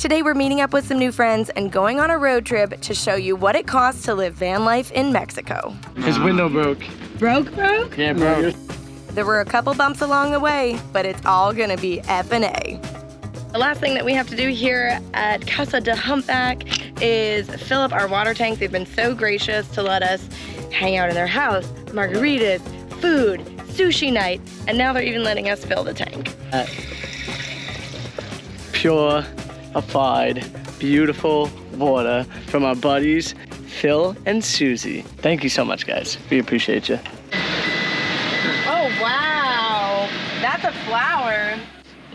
Today we're meeting up with some new friends and going on a road trip to show you what it costs to live van life in Mexico. His window broke. Broke? Yeah, broke. There were a couple bumps along the way, but it's all gonna be F&A. The last thing that we have to do here at Casa de Humpback is fill up our water tank. They've been so gracious to let us hang out in their house, margaritas, food, sushi night, and now they're even letting us fill the tank. Pure, applied, beautiful water from our buddies, Phil and Susie. Thank you so much, guys. We appreciate you. Oh, wow. That's a flower.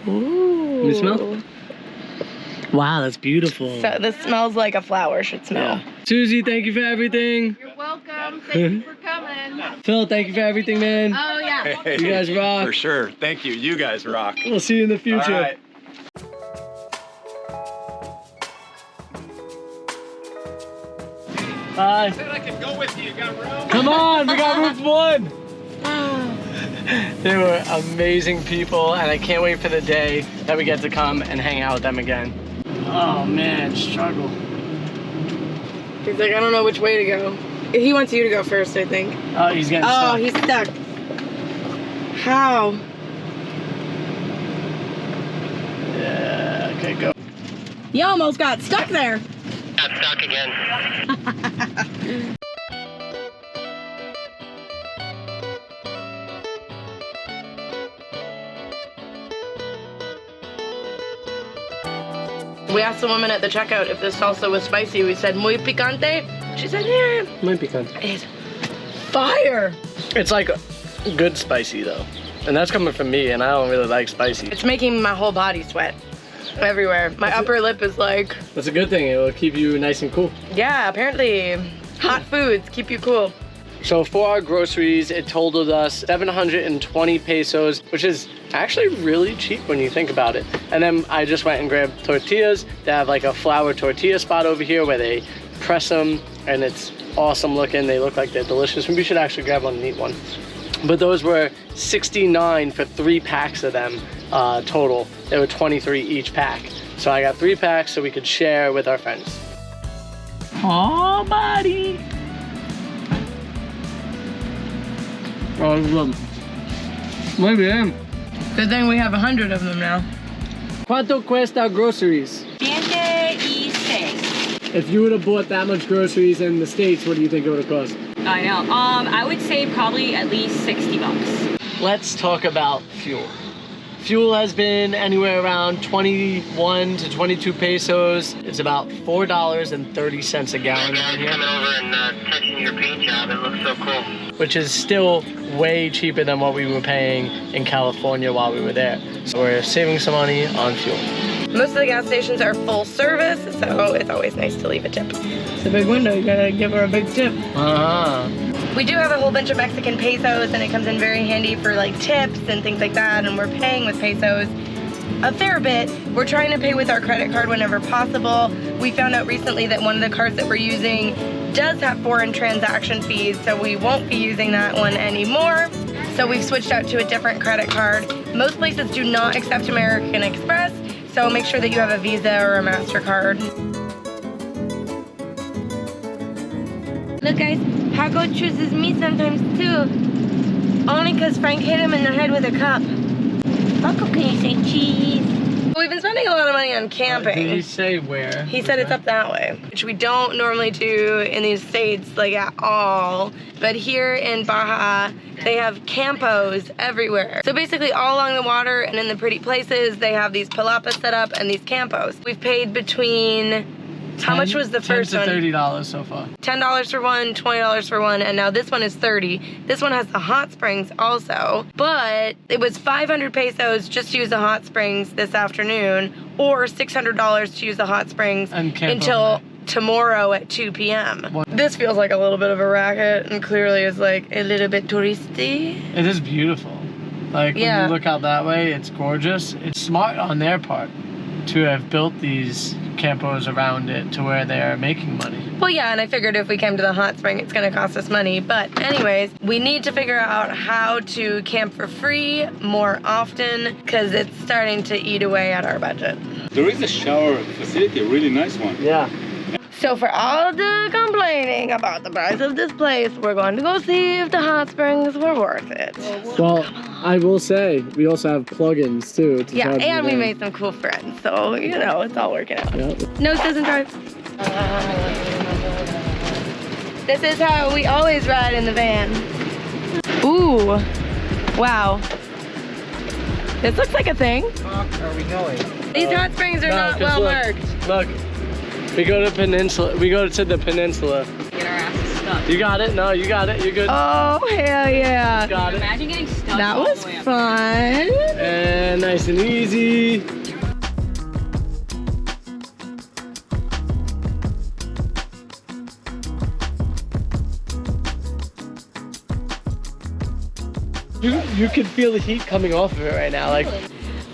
Ooh. Can you smell? Wow, that's beautiful. So this smells like a flower should smell. Yeah. Susie, thank you for everything. You're welcome. Thank you for coming. Phil, thank you for everything, man. Oh, yeah. Hey, You guys rock. For sure. Thank you. You guys rock. We'll see you in the future. All right. Bye. Said I could go with you. You got room? Come on, we got room for one. They were amazing people, and I can't wait for the day that we get to come and hang out with them again. Oh man, struggle. He's like, I don't know which way to go. He wants you to go first, I think. Oh, he's getting Oh, stuck. he's stuck. How? Yeah, okay, go. You almost got stuck there. Got stuck again. We asked the woman at the checkout if this salsa was spicy. We said, muy picante? She said, yeah. Might be good. It's fire. It's like good spicy though. And that's coming from me, and I don't really like spicy. It's making my whole body sweat everywhere. My upper lip is like, That's a good thing, it will keep you nice and cool. yeah, apparently hot foods keep you cool. So for our groceries, it totaled us 720 pesos, which is actually really cheap when you think about it. And then I just went and grabbed tortillas. They have like a flour tortilla spot over here where they press them, and it's awesome looking. They look like they're delicious. We should actually grab one and eat one. But those were 69 for 3 packs of them total. They were 23 each pack. So I got 3 packs so we could share with our friends. Oh, buddy. Oh, muy bien. Good thing we have 100 of them now. ¿Cuánto cuesta groceries? 106. If you would have bought that much groceries in the States, what do you think it would have cost? I know. I would say probably at least 60 bucks. Let's talk about fuel. Fuel has been anywhere around 21 to 22 pesos. It's about $4.30 a gallon down here. Coming over and touching your paint job. It looks so cool. Which is still way cheaper than what we were paying in California while we were there. So we're saving some money on fuel. Most of the gas stations are full service, so it's always nice to leave a tip. It's a big window, you gotta give her a big tip. We do have a whole bunch of Mexican pesos, and it comes in very handy for like tips and things like that, and we're paying with pesos a fair bit. We're trying to pay with our credit card whenever possible. We found out recently that one of the cards that we're using does have foreign transaction fees, so we won't be using that one anymore. So we've switched out to a different credit card. Most places do not accept American Express, so make sure that you have a Visa or a MasterCard. Look guys, Paco chooses me sometimes too. Only because Frank hit him in the head with a cup. Paco, can you say cheese? We've been spending a lot of money on camping. Did he say where? He said it's up that way, which we don't normally do in these states like at all. But here in Baja, they have campos everywhere. So basically all along the water and in the pretty places, they have these palapas set up and these campos. We've paid between, how much was the first one? $10 to $30 so far. $10 for one, $20 for one, and now this one is 30. This one has the hot springs also, but it was 500 pesos just to use the hot springs this afternoon, or $600 to use the hot springs until tomorrow at 2 p.m. This feels like a little bit of a racket, and clearly is like a little bit touristy. It is beautiful. Like when you look out that way, it's gorgeous. It's smart on their part to have built these campos around it to where they're making money. Well, yeah, and I figured if we came to the hot spring, it's gonna cost us money. But anyways, we need to figure out how to camp for free more often because it's starting to eat away at our budget. There is a shower facility, a really nice one. Yeah. So for all the complaining about the price of this place, we're going to go see if the hot springs were worth it. Well, I will say, we also have plugins too. To Yeah, charge and we the van. made some cool friends, so you know, it's all working out. Yep. Nose doesn't drive. This is how we always ride in the van. Ooh, wow. This looks like a thing. Are we going? These hot springs are not 'cause well look, marked. Look, we go to Peninsula. We go to the Peninsula. Get our asses stuck. You got it? No, you got it. You're good. Oh, hell yeah. Got it. Imagine getting stuck. That all was the way up. fun. And nice and easy. You can feel the heat coming off of it right now. Like,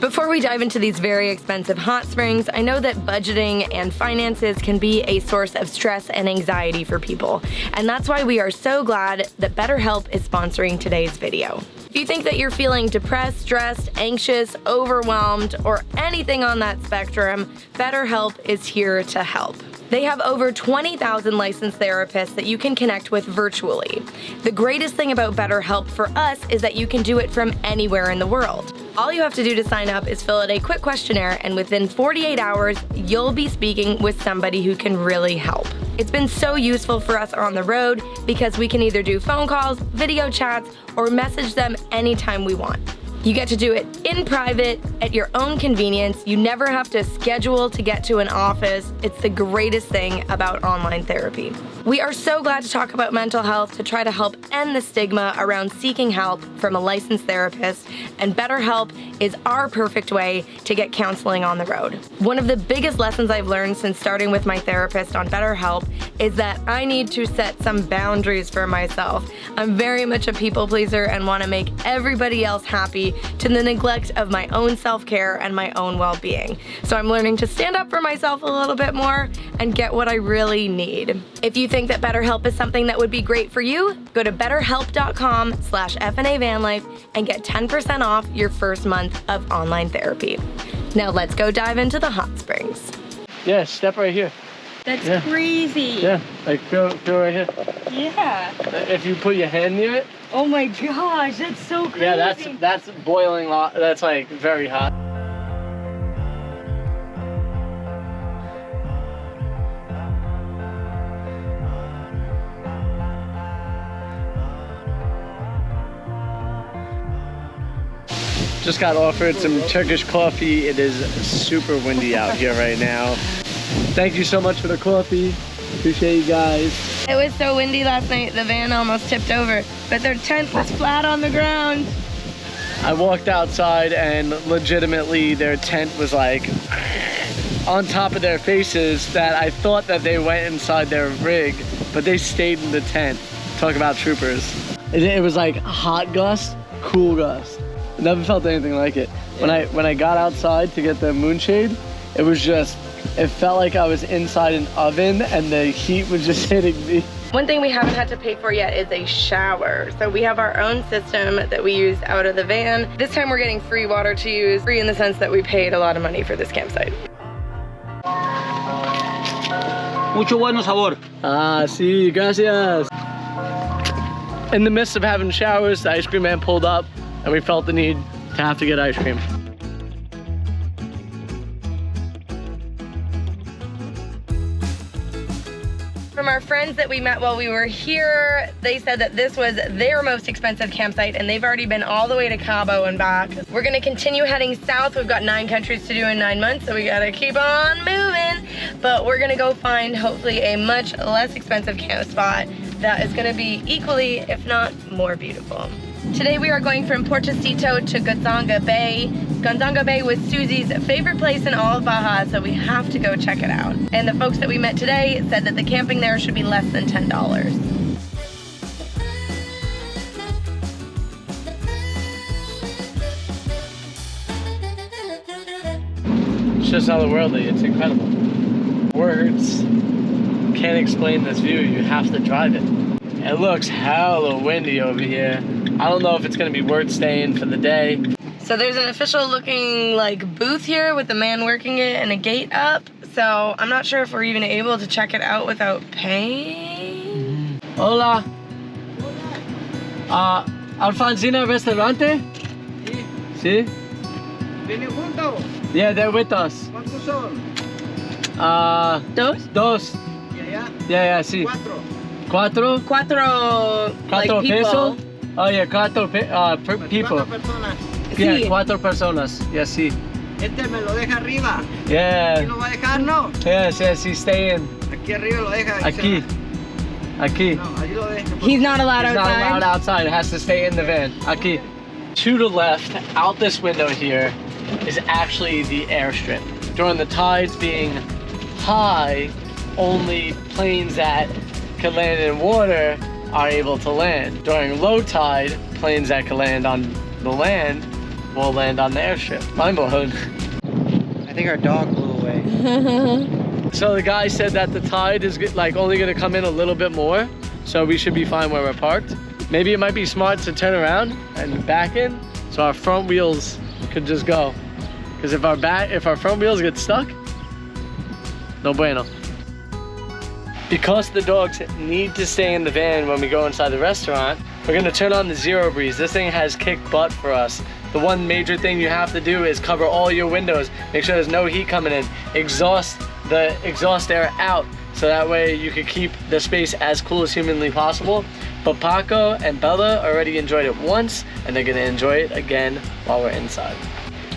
Before we dive into these very expensive hot springs, I know that budgeting and finances can be a source of stress and anxiety for people. And that's why we are so glad that BetterHelp is sponsoring today's video. If you think that you're feeling depressed, stressed, anxious, overwhelmed, or anything on that spectrum, BetterHelp is here to help. They have over 20,000 licensed therapists that you can connect with virtually. The greatest thing about BetterHelp for us is that you can do it from anywhere in the world. All you have to do to sign up is fill out a quick questionnaire, and within 48 hours, you'll be speaking with somebody who can really help. It's been so useful for us on the road because we can either do phone calls, video chats, or message them anytime we want. You get to do it in private, at your own convenience. You never have to schedule to get to an office. It's the greatest thing about online therapy. We are so glad to talk about mental health to try to help end the stigma around seeking help from a licensed therapist, and BetterHelp is our perfect way to get counseling on the road. One of the biggest lessons I've learned since starting with my therapist on BetterHelp is that I need to set some boundaries for myself. I'm very much a people pleaser and want to make everybody else happy to the neglect of my own self-care and my own well-being. So I'm learning to stand up for myself a little bit more and get what I really need. If you think that BetterHelp is something that would be great for you, go to betterhelp.com/FNAVanlife and get 10% off your first month of online therapy. Now let's go dive into the hot springs. yeah, step right here. That's Yeah. crazy. Yeah, like feel right here. Yeah. If you put your hand near it, Oh my gosh, that's so crazy. yeah, that's boiling. That's like very hot. Just got offered some Turkish coffee. It is super windy out here right now. Thank you so much for the coffee. Appreciate you guys. It was so windy last night, the van almost tipped over, but their tent was flat on the ground. I walked outside and legitimately their tent was like on top of their faces that I thought that they went inside their rig, but they stayed in the tent. Talk about troopers. It was like hot gust, cool gust. Never felt anything like it. When I got outside to get the moonshade, it was just, it felt like I was inside an oven and the heat was just hitting me. One thing we haven't had to pay for yet is a shower. So we have our own system that we use out of the van. This time we're getting free water to use, free in the sense that we paid a lot of money for this campsite. Mucho bueno sabor. Ah, sí, gracias. In the midst of having showers, the ice cream man pulled up and we felt the need to have to get ice cream. From our friends that we met while we were here, they said that this was their most expensive campsite and they've already been all the way to Cabo and back. We're gonna continue heading south. We've got 9 countries to do in 9 months, so we gotta keep on moving. But we're gonna go find hopefully a much less expensive camp spot that is gonna be equally, if not more beautiful. Today we are going from Portocito to Gonzaga Bay. Gonzaga Bay was Susie's favorite place in all of Baja, so we have to go check it out. And the folks that we met today said that the camping there should be less than $10. It's just otherworldly, it's incredible. Words can't explain this view, you have to drive it. It looks hella windy over here. I don't know if it's gonna be worth staying for the day. So there's an official looking like booth here with the man working it and a gate up. So I'm not sure if we're even able to check it out without paying. Hola. Alfonsina Restaurante? Sí. ¿Vienen juntos? Yeah, they're with us. ¿Cuántos son? Dos. ¿Y allá? Yeah, sí. Cuatro. Cuatro like, peso? people. Oh yeah, cuatro people. ¿Cuántas personas? Yeah, Sí. 4 personas. Yeah, sí. Este me lo deja arriba. Yeah. ¿Aquí lo va a dejar, no? Yes, sí, stay in. Aquí arriba lo deja. Aquí. Aquí. No, ahí lo deja. He's not allowed It's not outside. allowed outside. It has to stay in the van. Aquí. To the left, out this window here, is actually the airstrip. During the tides being high, only planes that can land in water are able to land. During low tide, planes that can land on the land will land on the airstrip. Mind blown. I think our dog blew away. So the guy said that the tide is like only gonna come in a little bit more, so we should be fine where we're parked. Maybe it might be smart to turn around and back in, so our front wheels could just go. Because if our front wheels get stuck, no bueno. Because the dogs need to stay in the van when we go inside the restaurant, we're gonna turn on the ZeroBreeze. This thing has kicked butt for us. The one major thing you have to do is cover all your windows. Make sure there's no heat coming in. Exhaust the exhaust air out, so that way you can keep the space as cool as humanly possible. But Paco and Bella already enjoyed it once, and they're gonna enjoy it again while we're inside.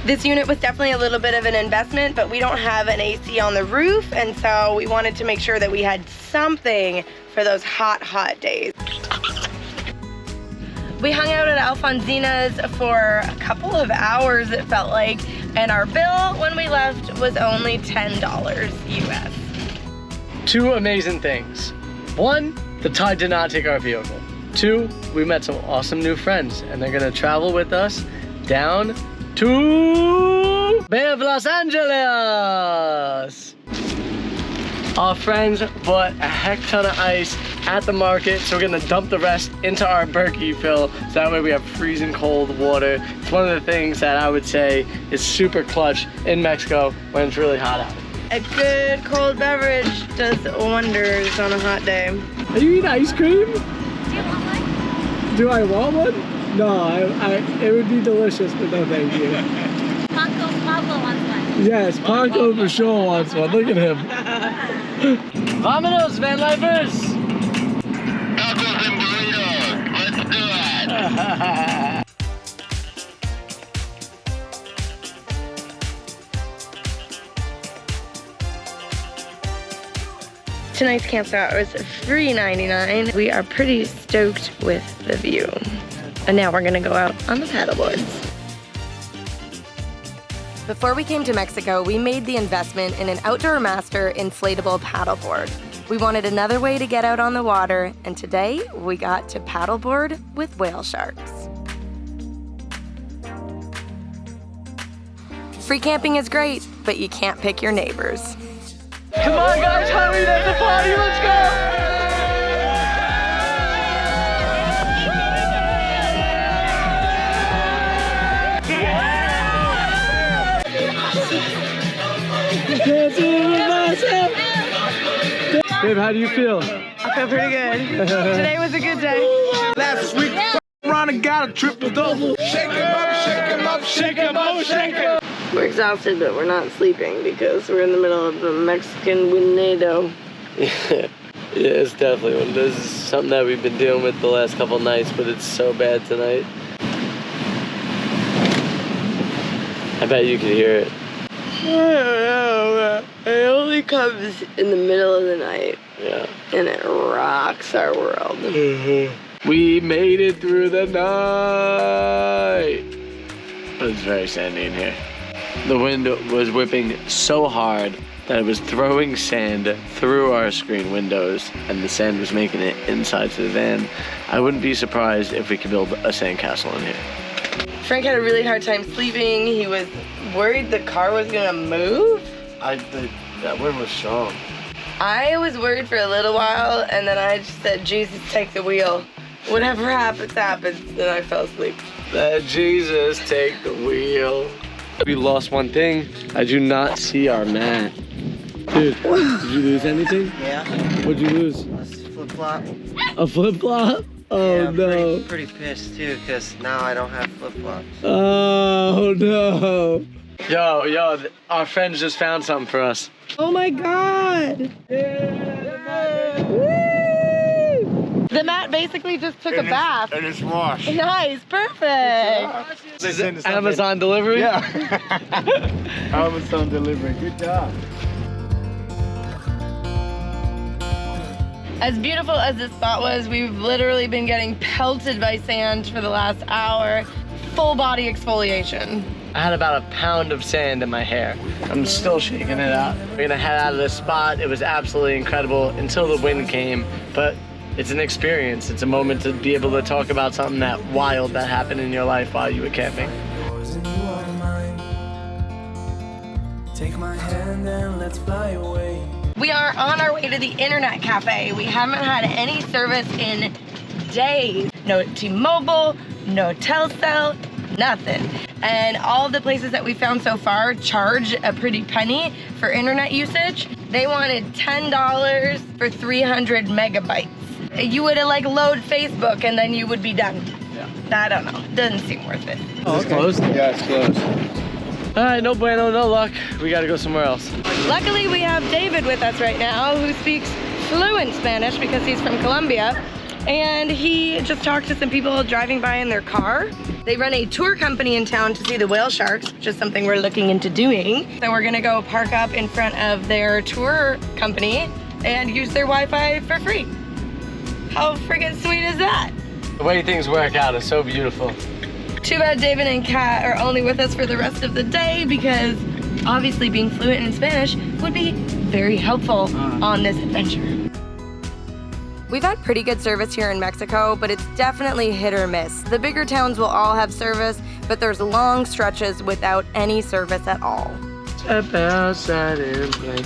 This unit was definitely a little bit of an investment, but we don't have an AC on the roof, and so we wanted to make sure that we had something for those hot, hot days. We hung out at Alfonsina's for a couple of hours, it felt like, and our bill when we left was only $10 US. 2 amazing things. 1, the tide did not take our vehicle. 2, we met some awesome new friends, and they're gonna travel with us down to Bay of Los Angeles. Our friends bought a heck ton of ice at the market, so we're gonna dump the rest into our Berkey fill, so that way we have freezing cold water. It's one of the things that I would say is super clutch in Mexico when it's really hot out. A good cold beverage does wonders on a hot day. Are you eating ice cream? Do you want one? Do I want one? No, it would be delicious, but no thank you. Pablo wants one. Yes, Paco for sure wants one. Look at him. Vámonos, van lifers! Tacos and burritos. Let's do it. Tonight's campsite was $3.99. We are pretty stoked with the view. And now we're gonna go out on the paddleboards. Before we came to Mexico, we made the investment in an Outdoor Master inflatable paddleboard. We wanted another way to get out on the water, and today we got to paddleboard with whale sharks. Free camping is great, but you can't pick your neighbors. Come on, guys, hurry, there's the party, let's go! Babe, how do you feel? I feel pretty good. Today was a good day. Last week, Ron got a triple double. Shake 'em up, shake 'em up, shake 'em up, shake 'em. We're exhausted, but we're not sleeping because we're in the middle of the Mexican winado. Yeah, it's definitely one. This is something that we've been dealing with the last couple nights, but it's so bad tonight. I bet you could hear it. I don't know. It only comes in the middle of the night. Yeah. And it rocks our world. We made it through the night. It was very sandy in here. The wind was whipping so hard that it was throwing sand through our screen windows, and the sand was making it inside to the van. I wouldn't be surprised if we could build a sandcastle in here. Frank had a really hard time sleeping. He was worried the car was gonna move. That wind was strong. I was worried for a little while, and then I just said, Jesus, take the wheel. Whatever happens, happens. And I fell asleep. Let Jesus take the wheel. We lost one thing. I do not see our mat. Dude, did you lose anything? Yeah. What'd you lose? A flip-flop. A flip-flop? Oh Yeah, I'm no. pretty pissed too, because now I don't have flip-flops. Oh no. Yo, our friends just found something for us. Oh my God. Woo! The mat basically just took a bath. And it's washed. Nice, perfect. Is it Amazon delivery? Yeah. Amazon delivery. Good job. As beautiful as this spot was, we've literally been getting pelted by sand for the last hour. Full body exfoliation. I had about a pound of sand in my hair. I'm still shaking it out. We're gonna head out of this spot. It was absolutely incredible until the wind came, but it's an experience. It's a moment to be able to talk about something that wild that happened in your life while you were camping. Take my hand and let's fly away. We are on our way to the internet cafe. We haven't had any service in days. No T-Mobile, no Telcel, nothing. And all of the places that we found so far charge a pretty penny for internet usage. They wanted $10 for 300 megabytes. You would like load Facebook and then you would be done. Yeah. I don't know, doesn't seem worth it. Oh, okay. Closed? Yeah, it's closed. All right, no bueno, no luck. We gotta go somewhere else. Luckily we have David with us right now who speaks fluent Spanish because he's from Colombia. And he just talked to some people driving by in their car. They run a tour company in town to see the whale sharks, which is something we're looking into doing. So we're gonna go park up in front of their tour company and use their Wi-Fi for free. How friggin' sweet is that? The way things work out is so beautiful. Too bad David and Kat are only with us for the rest of the day because obviously being fluent in Spanish would be very helpful on this adventure. We've had pretty good service here in Mexico, but it's definitely hit or miss. The bigger towns will all have service, but there's long stretches without any service at all. Step outside and play.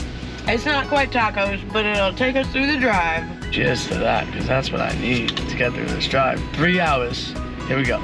It's not quite tacos, but it'll take us through the drive. Cheers to that, because that's what I need to get through this drive. 3 hours. Here we go.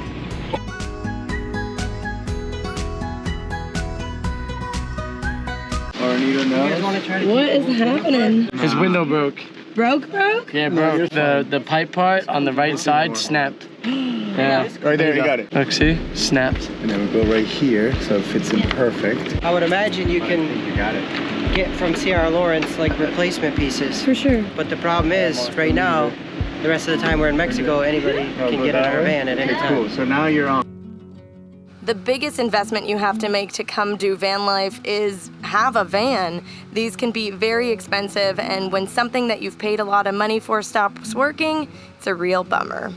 What is happening? His window broke. Broke? Yeah, broke. The pipe part on the right side snapped. Yeah. Right there, you got it. Look, see? Snapped. And then we go right here, so it fits in perfect. I would imagine you can You got it. get from C.R. Lawrence like replacement pieces. For sure. But the problem is, right now, the rest of the time we're in Mexico, anybody can get in our van at any Okay, cool. time. So now you're on. The biggest investment you have to make to come do van life is have a van. These can be very expensive, and when something that you've paid a lot of money for stops working, it's a real bummer.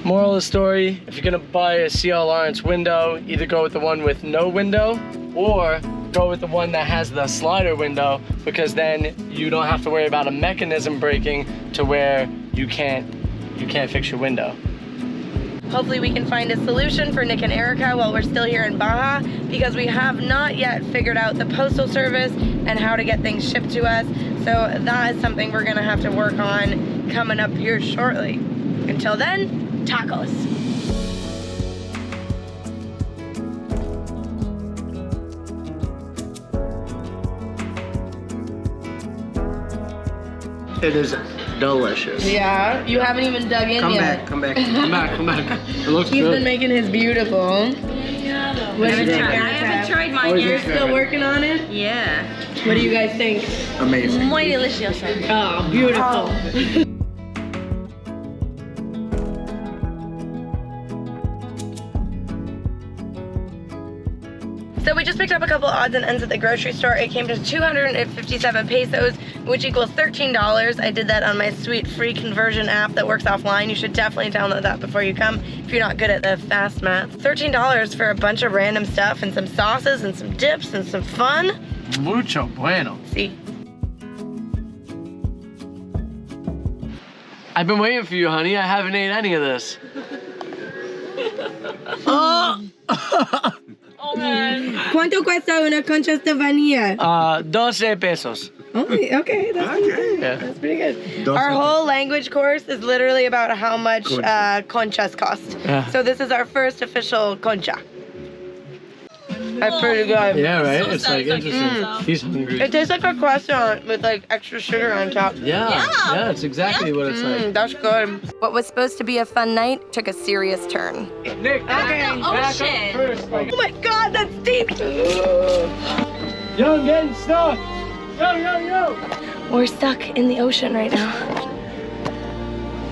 Moral of the story, if you're gonna buy a C.R. Lawrence window, either go with the one with no window or go with the one that has the slider window, because then you don't have to worry about a mechanism breaking to where you can't fix your window. Hopefully we can find a solution for Nick and Erica while we're still here in Baja, because we have not yet figured out the postal service and how to get things shipped to us. So that is something we're gonna have to work on coming up here shortly. Until then, tacos. It is delicious. Yeah, you haven't even dug in Come yet. back, come back. Come back, come back. It looks He's good. been making his beautiful. I I haven't tried mine You're yet. still working on it? Yeah. What do you guys think? Amazing. Muy delicioso. Oh, beautiful. So we just picked up a couple odds and ends at the grocery store. It came to 257 pesos, which equals $13. I did that on my sweet free conversion app that works offline. You should definitely download that before you come if you're not good at the fast math. $13 for a bunch of random stuff and some sauces and some dips and some fun. Mucho bueno. See? I've been waiting for you, honey. I haven't ate any of this. Oh! Oh ¿Cuánto cuesta una concha de vanilla? 12 pesos. Oh, okay, that's pretty good. Yeah. That's pretty good. Our whole language course is literally about how much conchas cost. Yeah. So this is our first official concha. That's pretty good. Yeah, right? It's like interesting. He's hungry. It tastes like a croissant with like extra sugar on top. Yeah, it's exactly what it's like. That's good. What was supposed to be a fun night took a serious turn. Nick, Okay. back up first. Like, Oh my god, that's deep! yo, I'm getting stuck. Yo. We're stuck in the ocean right now.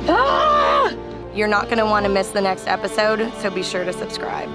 Ah! You're not gonna want to miss the next episode, so be sure to subscribe.